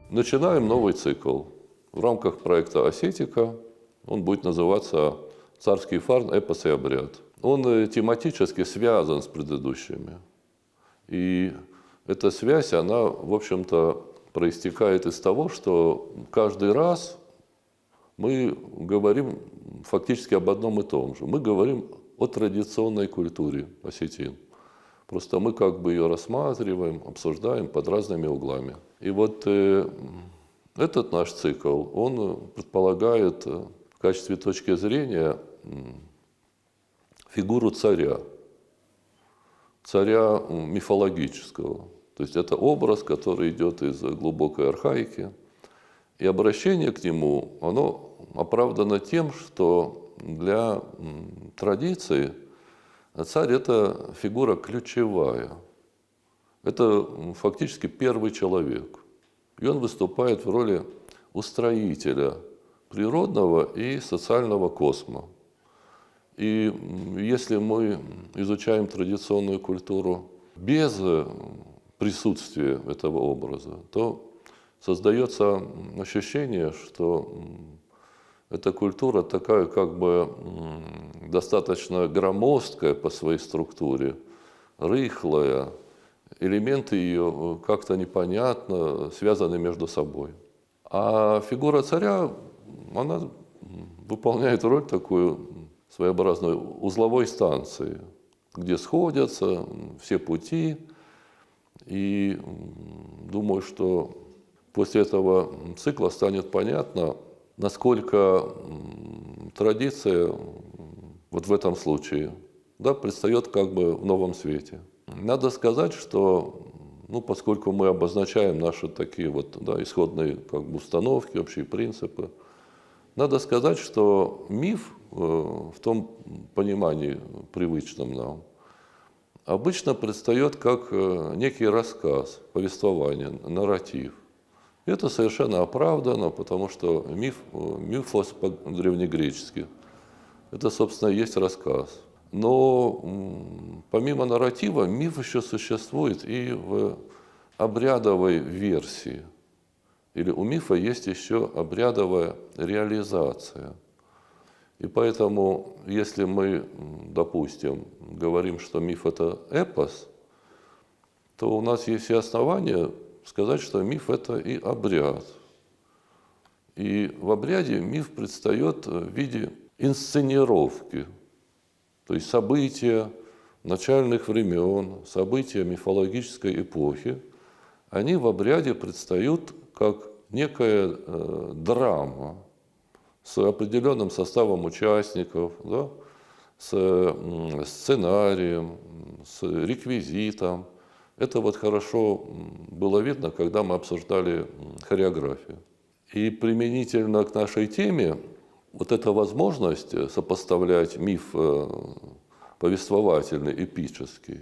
Начинаем новый цикл. В рамках проекта «Осетика» он будет называться «Царский фарн. Эпос и обряд». Он тематически связан с предыдущими. И эта связь, она, в общем-то, проистекает из того, что каждый раз мы говорим фактически об одном и том же. Мы говорим о традиционной культуре осетин. Просто мы как бы ее рассматриваем, обсуждаем под разными углами. И вот этот наш цикл, он предполагает в качестве точки зрения фигуру царя. Царя мифологического. То есть это образ, который идет из глубокой архаики. И обращение к нему, оно оправдано тем, что для традиции царь – это фигура ключевая. Это фактически первый человек. И он выступает в роли устроителя природного и социального космо. И если мы изучаем традиционную культуру без присутствия этого образа, то создается ощущение, что эта культура такая как бы достаточно громоздкая по своей структуре, рыхлая, элементы ее как-то непонятно связаны между собой. А фигура царя, она выполняет роль такую своеобразной узловой станции, где сходятся все пути. И думаю, что после этого цикла станет понятно, насколько традиция вот в этом случае предстает как бы в новом свете. Надо сказать, что поскольку мы обозначаем наши такие исходные как бы установки, общие принципы, надо сказать, что миф в том понимании привычном нам обычно предстает как некий рассказ, повествование, нарратив. И это совершенно оправдано, потому что мифос по-древнегречески, это, собственно, и есть рассказ. Но помимо нарратива, миф еще существует и в обрядовой версии. Или у мифа есть еще обрядовая реализация. И поэтому, если мы, допустим, говорим, что миф – это эпос, то у нас есть все основания сказать, что миф – это и обряд. И в обряде миф предстает в виде инсценировки, то есть события начальных времен, события мифологической эпохи, они в обряде предстают как некая драма с определенным составом участников, с сценарием, с реквизитом. Это хорошо было видно, когда мы обсуждали хореографию. И применительно к нашей теме эта возможность сопоставлять миф повествовательный, эпический,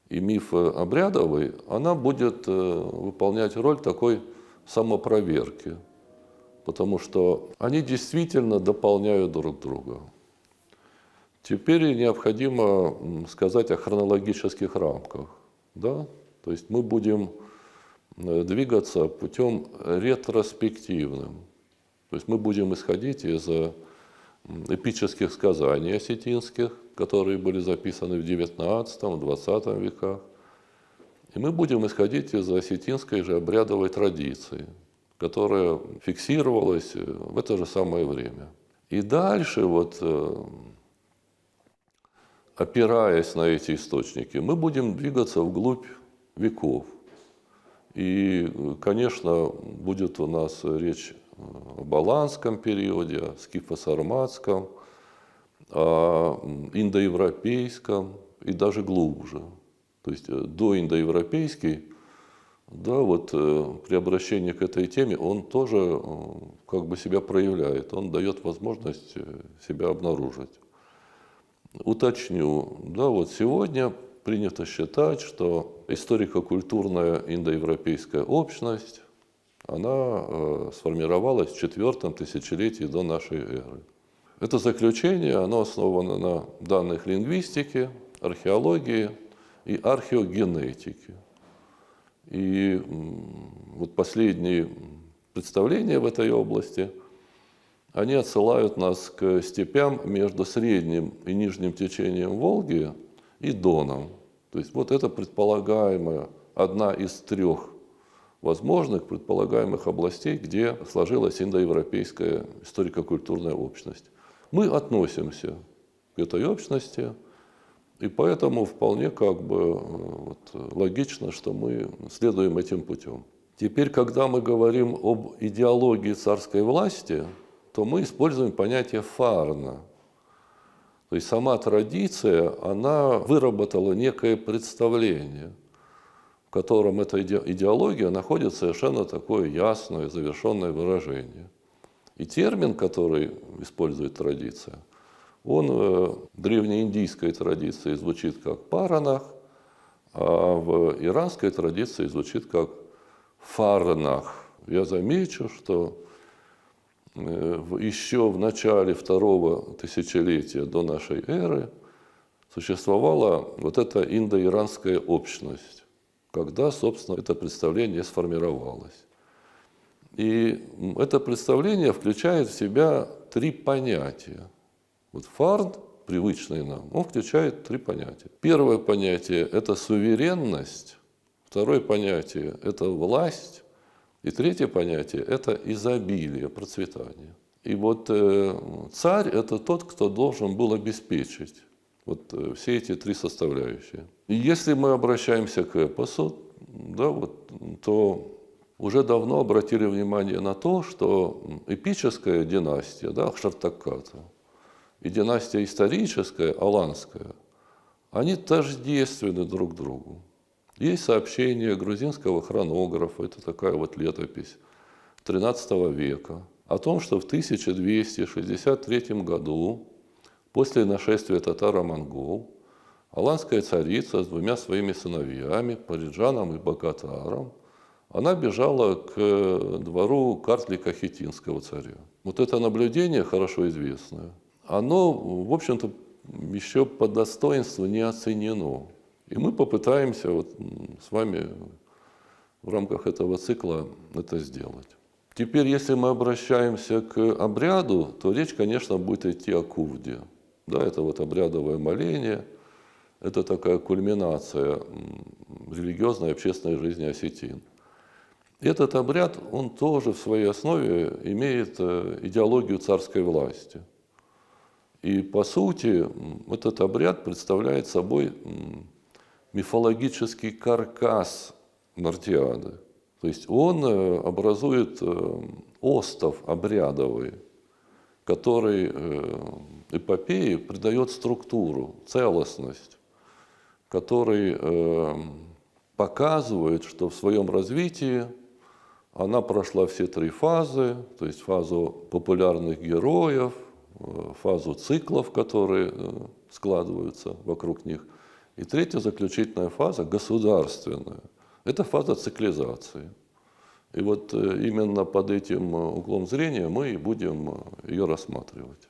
и миф обрядовый, она будет выполнять роль такой самопроверки, потому что они действительно дополняют друг друга. Теперь необходимо сказать о хронологических рамках. То есть мы будем двигаться путем ретроспективным. То есть мы будем исходить из эпических сказаний осетинских, которые были записаны в XIX-XX веках. И мы будем исходить из осетинской же обрядовой традиции, которая фиксировалась в это же самое время. И дальше, опираясь на эти источники, мы будем двигаться вглубь веков. И, конечно, будет у нас речь о баланском периоде, о скифо-сарматском, о индоевропейском и даже глубже. То есть доиндоевропейский, при обращении к этой теме он тоже как бы себя проявляет, он дает возможность себя обнаружить. Уточню, сегодня принято считать, что историко-культурная индоевропейская общность, она сформировалась в IV тысячелетии до нашей эры. Это заключение, оно основано на данных лингвистики, археологии и археогенетики. И последние представления в этой области, они отсылают нас к степям между средним и нижним течением Волги и Доном. То есть вот это предполагаемая одна из трех возможных предполагаемых областей, где сложилась индоевропейская историко-культурная общность. Мы относимся к этой общности, и поэтому вполне логично, что мы следуем этим путем. Теперь, когда мы говорим об идеологии царской власти, то мы используем понятие фарна. То есть сама традиция, она выработала некое представление, в котором эта идеология находит совершенно такое ясное, завершенное выражение. И термин, который использует традиция, он в древнеиндийской традиции звучит как паранах, а в иранской традиции звучит как фарнах. Я замечу, что еще в начале второго тысячелетия до нашей эры существовала вот эта индоиранская общность, когда, собственно, это представление сформировалось. И это представление включает в себя три понятия. Вот фарн, привычный нам, он включает три понятия. Первое понятие – это суверенность, второе понятие – это власть, и третье понятие – это изобилие, процветание. И вот царь – это тот, кто должен был обеспечить все эти три составляющие. И если мы обращаемся к эпосу, то уже давно обратили внимание на то, что эпическая династия, Акшартаката, и династия историческая, аланская, они тождественны друг другу. Есть сообщение грузинского хронографа, это такая вот летопись XIII века, о том, что в 1263 году, после нашествия татаро-монгол, аланская царица с двумя своими сыновьями, Париджаном и Бакатаром, она бежала к двору Картлика хеттинского царя. Вот это наблюдение, хорошо известное, оно, в общем-то, еще по достоинству не оценено. И мы попытаемся с вами в рамках этого цикла это сделать. Теперь, если мы обращаемся к обряду, то речь, конечно, будет идти о кувде. Это обрядовое моление, это такая кульминация религиозной и общественной жизни осетин. Этот обряд, он тоже в своей основе имеет идеологию царской власти. И, по сути, этот обряд представляет собой мифологический каркас Нартиады. То есть он образует остов обрядовый, который эпопее придает структуру, целостность, который показывает, что в своем развитии она прошла все три фазы, то есть фазу популярных героев, фазу циклов, которые складываются вокруг них, и третья заключительная фаза, государственная, это фаза циклизации. И именно под этим углом зрения мы и будем ее рассматривать.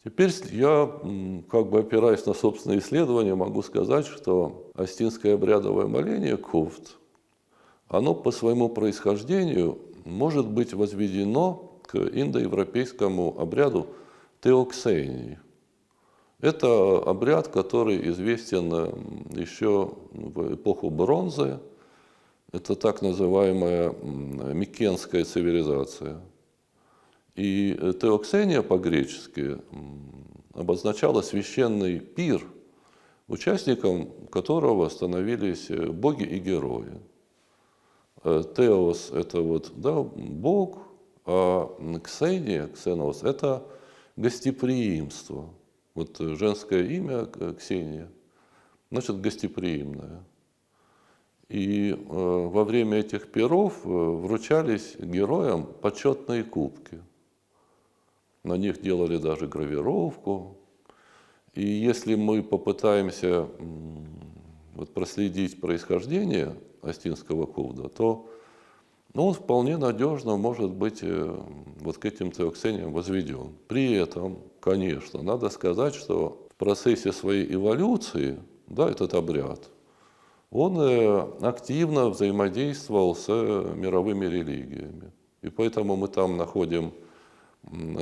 Теперь я, опираясь на собственные исследования, могу сказать, что остинское обрядовое моление кувд, оно по своему происхождению может быть возведено к индоевропейскому обряду теоксении. Это обряд, который известен еще в эпоху бронзы. Это так называемая микенская цивилизация. И теоксения по-гречески обозначала священный пир, участником которого становились боги и герои. Теос – это Бог, а ксения, ксенос – это гостеприимство. Женское имя Ксения, значит гостеприимное. И во время этих пиров вручались героям почетные кубки. На них делали даже гравировку. И если мы попытаемся проследить происхождение остинского кувда, то он вполне надежно может быть к этим теоксениям возведен. При этом, конечно, надо сказать, что в процессе своей эволюции, этот обряд, он активно взаимодействовал с мировыми религиями. И поэтому мы там находим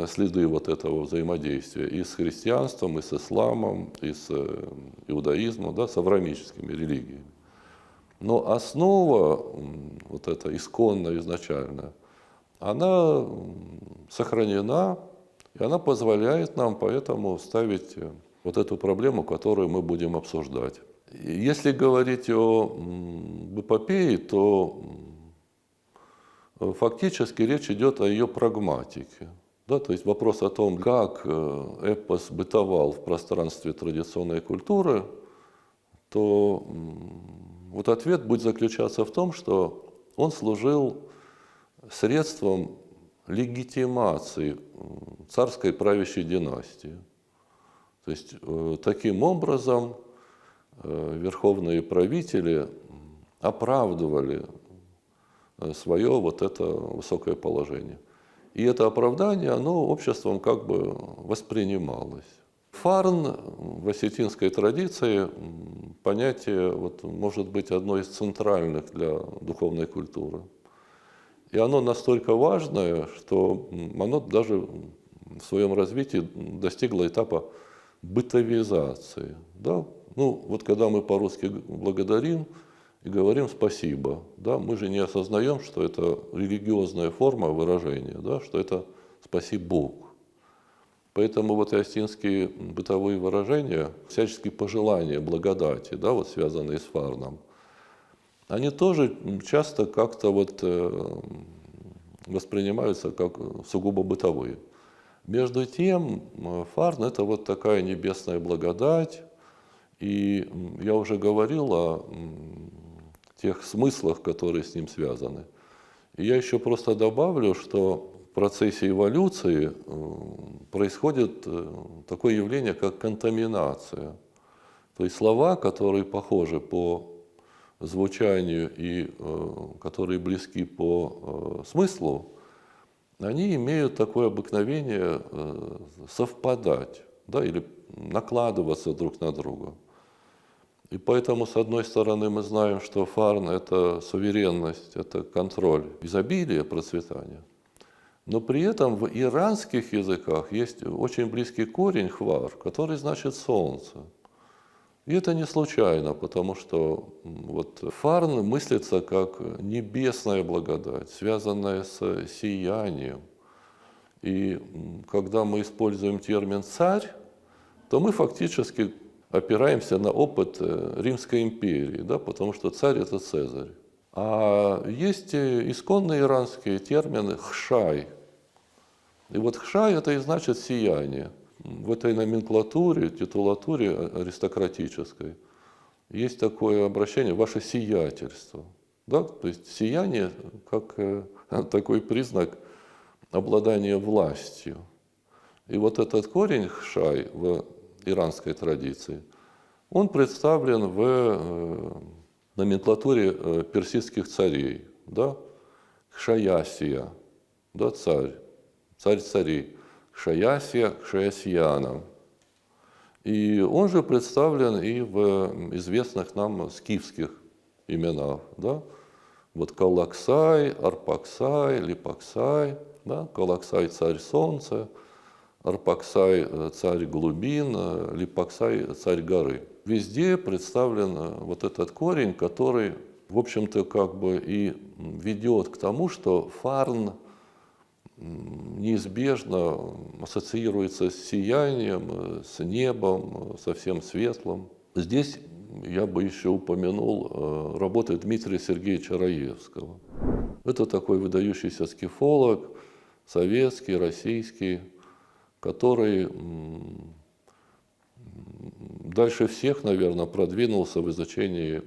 следы вот этого взаимодействия и с христианством, и с исламом, и с иудаизмом, да, с авраамическими религиями. Но основа, вот эта исконная, изначальная, она сохранена, и она позволяет нам поэтому ставить вот эту проблему, которую мы будем обсуждать. Если говорить о эпопее, то фактически речь идет о ее прагматике. Да, то есть вопрос о том, как эпос бытовал в пространстве традиционной культуры, то вот ответ будет заключаться в том, что он служил средством легитимации царской правящей династии. То есть таким образом верховные правители оправдывали свое вот это высокое положение. И это оправдание, оно обществом как бы воспринималось. Фарн в осетинской традиции понятие вот, может быть одно из центральных для духовной культуры. И оно настолько важное, что оно даже в своем развитии достигло этапа бытовизации. Да? Ну, вот когда мы по-русски благодарим и говорим спасибо, да, мы же не осознаем, что это религиозная форма выражения, да, что это «спаси Бог». Поэтому вот осетинские бытовые выражения, всяческие пожелания благодати, да, вот связанные с Фарном, они тоже часто как-то вот воспринимаются как сугубо бытовые. Между тем, Фарн – это вот такая небесная благодать, и я уже говорил о тех смыслах, которые с ним связаны. И я еще просто добавлю, что в процессе эволюции происходит такое явление, как контаминация. То есть слова, которые похожи по звучанию и которые близки по смыслу, они имеют такое обыкновение совпадать, да, или накладываться друг на друга. И поэтому, с одной стороны, мы знаем, что Фарн – это суверенность, это контроль, изобилие, процветание. Но при этом в иранских языках есть очень близкий корень хвар, который значит «солнце». И это не случайно, потому что вот Фарн мыслится как небесная благодать, связанная с сиянием. И когда мы используем термин «царь», то мы фактически опираемся на опыт Римской империи, да, потому что царь – это Цезарь. А есть исконные иранские термины «хшай». И вот «хшай» – это и значит «сияние». В этой номенклатуре, титулатуре аристократической есть такое обращение «ваше сиятельство». Да? То есть сияние как такой признак обладания властью. И вот этот корень «хшай» в иранской традиции, он представлен в номенклатуре персидских царей. Да? Хшаясия, да, царь, царь царей. Хшаясия, Хшаясияна. И он же представлен и в известных нам скифских именах. Да? Вот Калаксай, Арпаксай, Липаксай. Да? Калаксай – царь солнца, Арпаксай – царь глубин, Липаксай – царь горы. Везде представлен вот этот корень, который, в общем-то, как бы и ведет к тому, что Фарн неизбежно ассоциируется с сиянием, с небом, совсем светлым. Здесь я бы еще упомянул работы Дмитрия Сергеевича Раевского. Это такой выдающийся скифолог, советский, российский, который дальше всех, наверное, продвинулся в изучении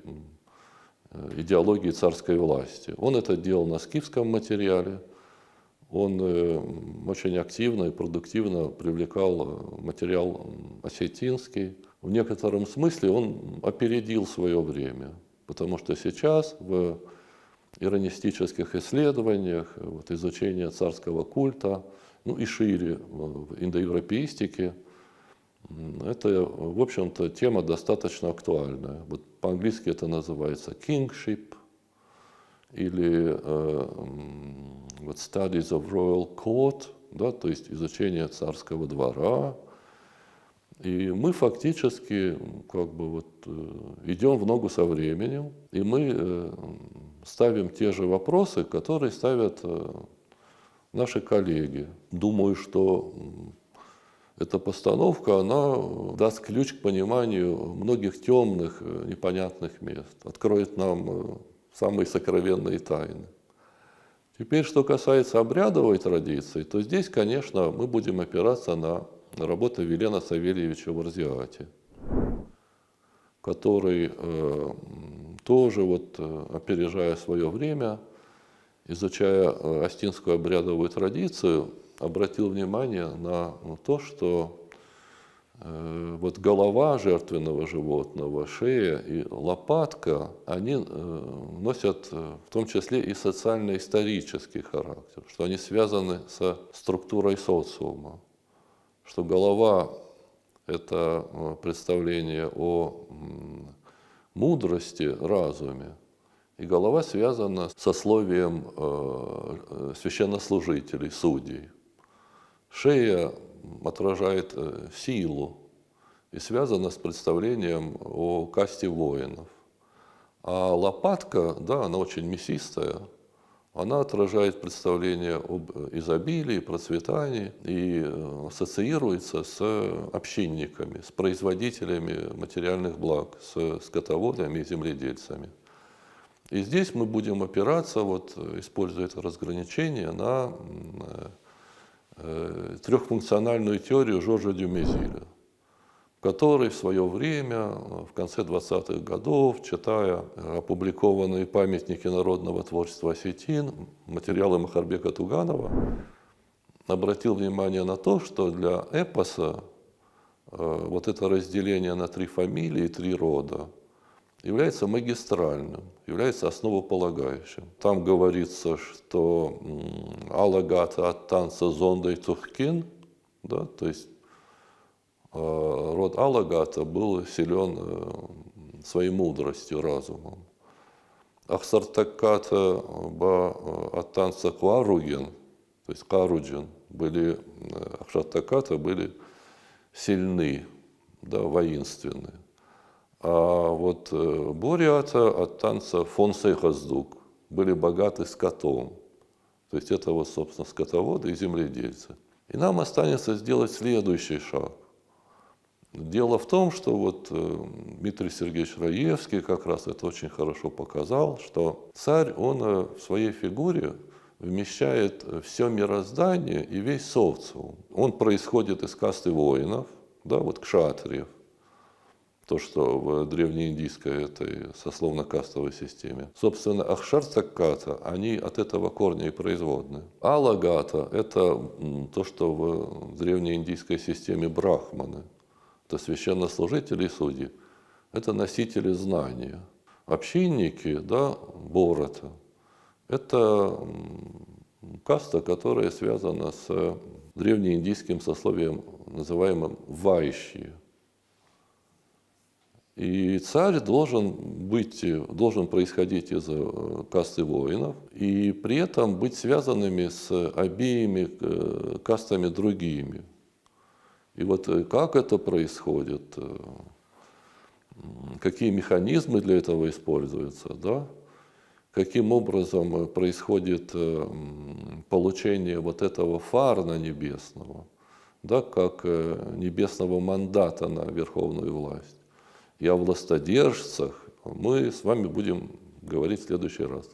идеологии царской власти. Он это делал на скифском материале. Он очень активно и продуктивно привлекал материал осетинский. В некотором смысле он опередил свое время, потому что сейчас в иронистических исследованиях, вот, изучение царского культа, ну и шире в индоевропеистике, это, в общем-то, тема достаточно актуальная. Вот по-английски это называется kingship или вот studies of royal court, да, то есть изучение царского двора. И мы фактически как бы вот идем в ногу со временем, и мы ставим те же вопросы, которые ставят наши коллеги. Думаю, что эта постановка, она даст ключ к пониманию многих темных, непонятных мест, откроет нам самые сокровенные тайны. Теперь, что касается обрядовой традиции, то здесь, конечно, мы будем опираться на работу Вилена Савельевича Варзиати, который тоже, вот, опережая свое время, изучая остинскую обрядовую традицию, обратил внимание на то, что вот голова жертвенного животного, шея и лопатка, они носят в том числе и социально-исторический характер, что они связаны со структурой социума, что голова – это представление о мудрости, разуме, и голова связана с сословием священнослужителей, судей. Шея отражает силу и связана с представлением о касте воинов. А лопатка, да, она очень мясистая, она отражает представление об изобилии, процветании и ассоциируется с общинниками, с производителями материальных благ, с скотоводами и земледельцами. И здесь мы будем опираться, вот, используя это разграничение, на трехфункциональную теорию Жоржа Дюмезиля, который в свое время, в конце 20-х годов, читая опубликованные памятники народного творчества осетин, материалы Махарбека Туганова, обратил внимание на то, что для эпоса вот это разделение на три фамилии, три рода является магистральным, является основополагающим. Там говорится, что Алагата от танца зондой Тухкин, да, то есть род Алагата был силен своей мудростью, разумом. Ахсартаката от танца Куаруген, то есть Каруджин, Ахсартаката были сильны, да, воинственны. А вот бурята от танца Фонсейхаздук были богаты скотом. То есть это вот, собственно, скотоводы и земледельцы. И нам останется сделать следующий шаг. Дело в том, что вот Дмитрий Сергеевич Раевский как раз это очень хорошо показал, что царь, он в своей фигуре вмещает все мироздание и весь социум. Он происходит из касты воинов, да, вот кшатриев. То, что в древнеиндийской этой сословно-кастовой системе. Собственно, Ахшар-Цакката, они от этого корня и производны. Алагата – это то, что в древнеиндийской системе брахманы. Это священнослужители и судьи. Это носители знания. Общинники, да, Бората – это каста, которая связана с древнеиндийским сословием, называемым вайшьи. И царь должен происходить из касты воинов и при этом быть связанными с обеими кастами другими. И вот как это происходит, какие механизмы для этого используются, да? Каким образом происходит получение вот этого фарна небесного, да, как небесного мандата на верховную власть. И о властодержцах мы с вами будем говорить в следующий раз.